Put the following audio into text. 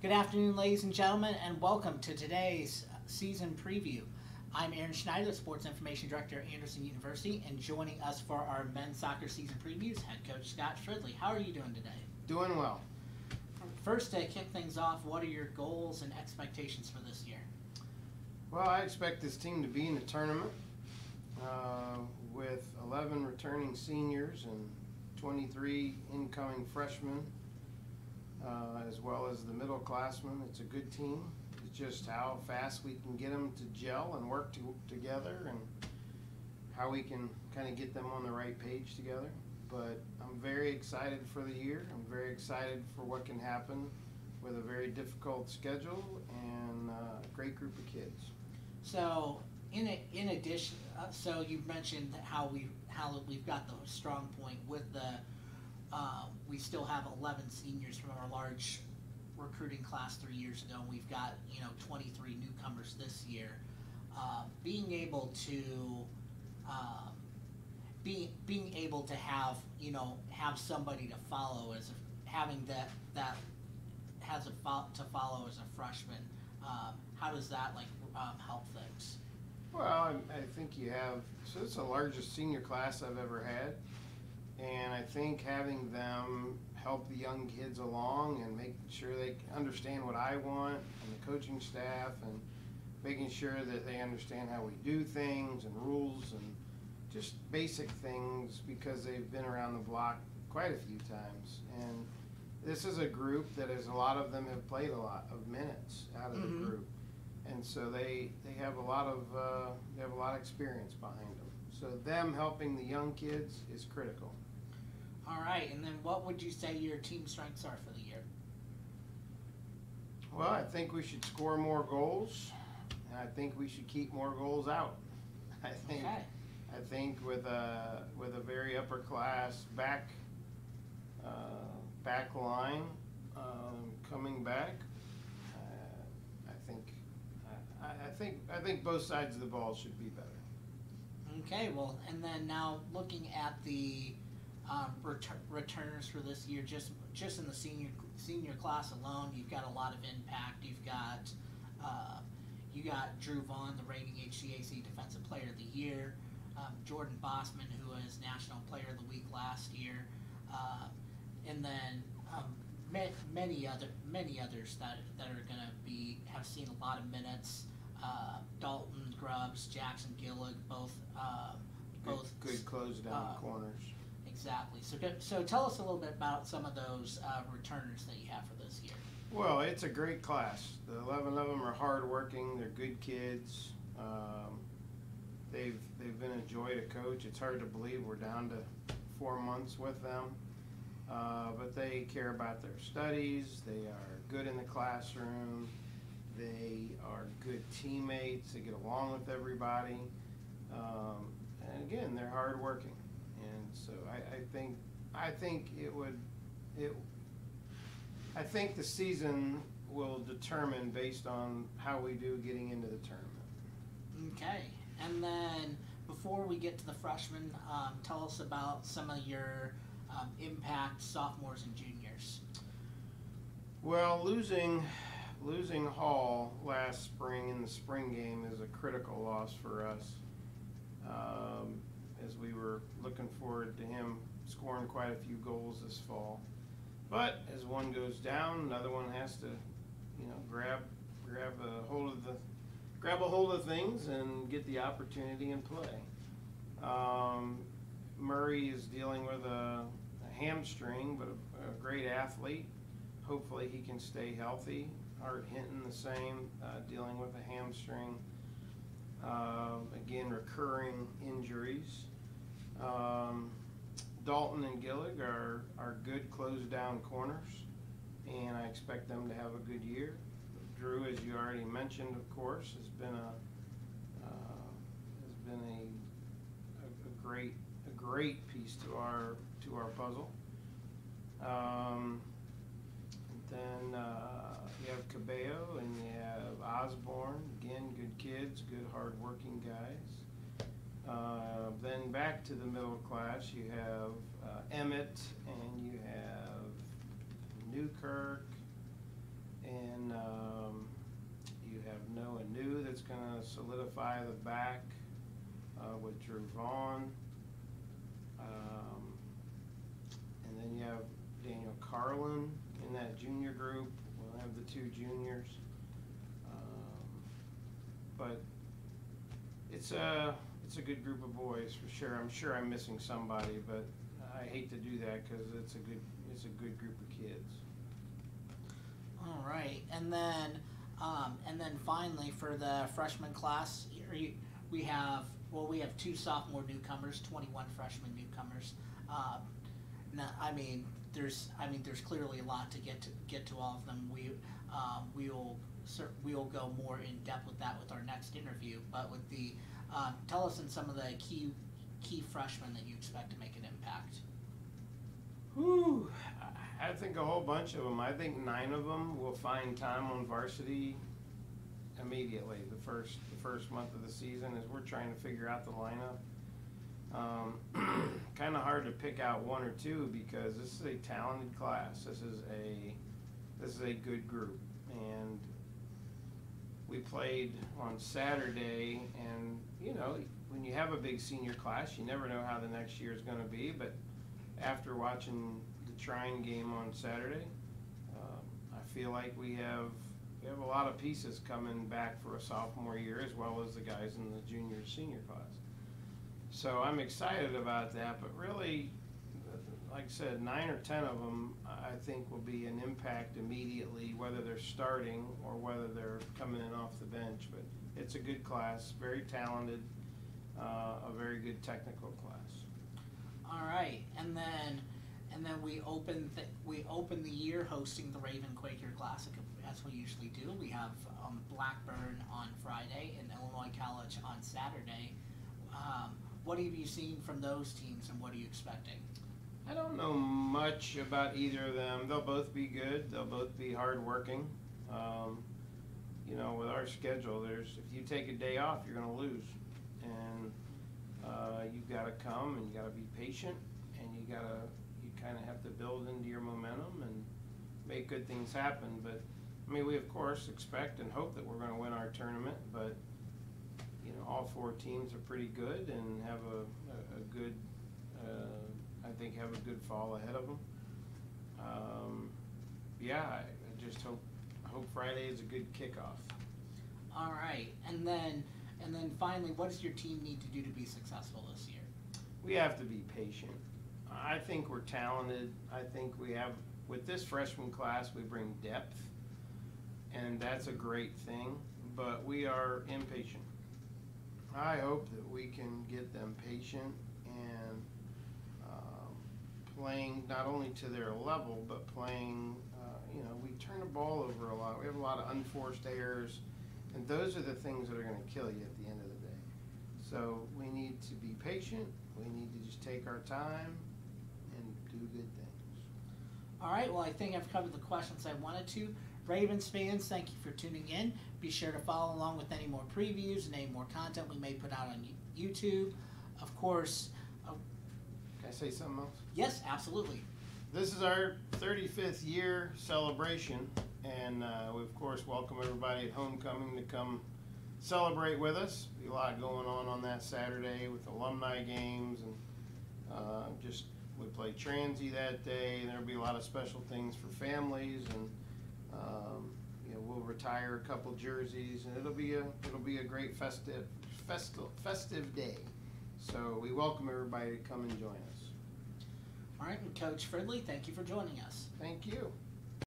Good afternoon, ladies and gentlemen, and welcome to today's season preview. I'm Aaron Schneider, Sports Information Director at Anderson University, and joining us for our men's soccer season previews, Head Coach Scott Fridley. How are you doing today? Doing well. First, to kick things off, what are your goals and expectations for this year? Well, I expect this team to be in the tournament with 11 returning seniors and 23 incoming freshmen, as well as the middle-classmen. It's a good team. It's just how fast we can get them to gel and work together, and how we can kind of get them on the right page together. But I'm very excited for the year. I'm very excited for what can happen with a very difficult schedule and a great group of kids. So, in addition, so you've mentioned how we've got the strong point with the we still have 11 seniors from our large recruiting class 3 years ago. We've got 23 newcomers this year. Being able to being able to have somebody to follow having that has to follow as a freshman. How does that help things? Well, I think so it's the largest senior class I've ever had, and I think having them help the young kids along and making sure they understand what I want and the coaching staff, and making sure that they understand how we do things and rules and just basic things, because they've been around the block quite a few times. And this is a group that a lot of them have played a lot of minutes out of the group. And so they have a lot of experience behind them. So them helping the young kids is critical. All right, and then what would you say your team strengths are for the year? Well, I think we should score more goals, and I think we should keep more goals out. I think with a very upper class back line coming back, I think both sides of the ball should be better. Okay, well, and then now looking at the returners for this year, just in the senior class alone, you've got a lot of impact. You got Drew Vaughn, the reigning HCAC Defensive Player of the Year, Jordan Bossman, who was National Player of the Week last year, and then many others that are going to have seen a lot of minutes. Dalton Grubbs, Jackson Gillig, both good close down corners. Exactly. So tell us a little bit about some of those returners that you have for this year. Well, it's a great class. The 11 of them are hardworking. They're good kids. They've been a joy to coach. It's hard to believe we're down to 4 months with them, but they care about their studies. They are good in the classroom. They are good teammates. They get along with everybody, and again, they're hardworking. And so I think the season will determine based on how we do getting into the tournament. Okay, and then before we get to the freshmen, tell us about some of your impact sophomores and juniors. Well, losing Hall last spring in the spring game is a critical loss for us, as we were looking forward to him scoring quite a few goals this fall. But as one goes down, another one has to, grab a hold of things and get the opportunity and play. Murray is dealing with a hamstring, but a great athlete. Hopefully he can stay healthy. Art Hinton the same, dealing with a hamstring. Again, recurring injuries. Dalton and Gillig are good closed down corners, and I expect them to have a good year. Drew, as you already mentioned, of course, has been a great piece to our puzzle. Then you have Cabello and you have Osborne. Again, good kids, good hard-working guys. Then back to the middle class, you have Emmett and you have Newkirk and solidify the back with Drew Vaughn. And then you have Daniel Carlin in that junior group. We'll have the 2 juniors. But it's a good group of boys for sure. I'm sure I'm missing somebody, but I hate to do that because it's a good group of kids. All right, and then finally for the freshman class, we have 2 sophomore newcomers, 21 freshman newcomers. There's clearly a lot to get to all of them. We'll go more in depth with that with our next interview. But with the tell us some of the key freshmen that you expect to make an impact. Whew. I think a whole bunch of them. I think 9 of them will find time on varsity immediately. The first month of the season as we're trying to figure out the lineup. Kind of hard to pick out 1 or 2 because this is a talented class. This is a good group, and we played on Saturday. And you know, when you have a big senior class, you never know how the next year is going to be. But after watching the Trine game on Saturday, I feel like we have a lot of pieces coming back for a sophomore year, as well as the guys in the junior senior class. So I'm excited about that, but really, like I said, 9 or 10 of them I think will be an impact immediately, whether they're starting or whether they're coming in off the bench. But it's a good class, very talented, a very good technical class. All right, and then we open the year hosting the Raven Quaker Classic as we usually do. We have Blackburn on Friday and Illinois College on Saturday. What have you seen from those teams, and what are you expecting? I don't know much about either of them. They'll both be good. They'll both be hardworking. You know, with our schedule, if you take a day off, you're going to lose, and you've got to come and you got to be patient, and you kind of have to build into your momentum and make good things happen. But I mean, we of course expect and hope that we're going to win our tournament, but you know, all 4 teams are pretty good and have a good, I think, have a good fall ahead of them. Yeah, I just hope Friday is a good kickoff. All right, and then finally, what does your team need to do to be successful this year? We have to be patient. I think we're talented. I think we have, with this freshman class, we bring depth, and that's a great thing, but we are impatient. I hope that we can get them patient and playing not only to their level, but playing, you know, we turn the ball over a lot. We have a lot of unforced errors, and those are the things that are going to kill you at the end of the day. So we need to be patient. We need to just take our time and do good things. All right, well, I think I've covered the questions I wanted to. Ravens fans, thank you for tuning in. Be sure to follow along with any more previews and any more content we may put out on YouTube. Of course. Can I say something else? Yes, absolutely. This is our 35th year celebration, and we of course welcome everybody at homecoming to come celebrate with us. Be a lot going on that Saturday with alumni games, and we play transy that day, and there'll be a lot of special things for families, and you know, we'll retire a couple jerseys, and it'll be a great festive day. So we welcome everybody to come and join us. All right, and Coach Fridley, thank you for joining us. Thank you.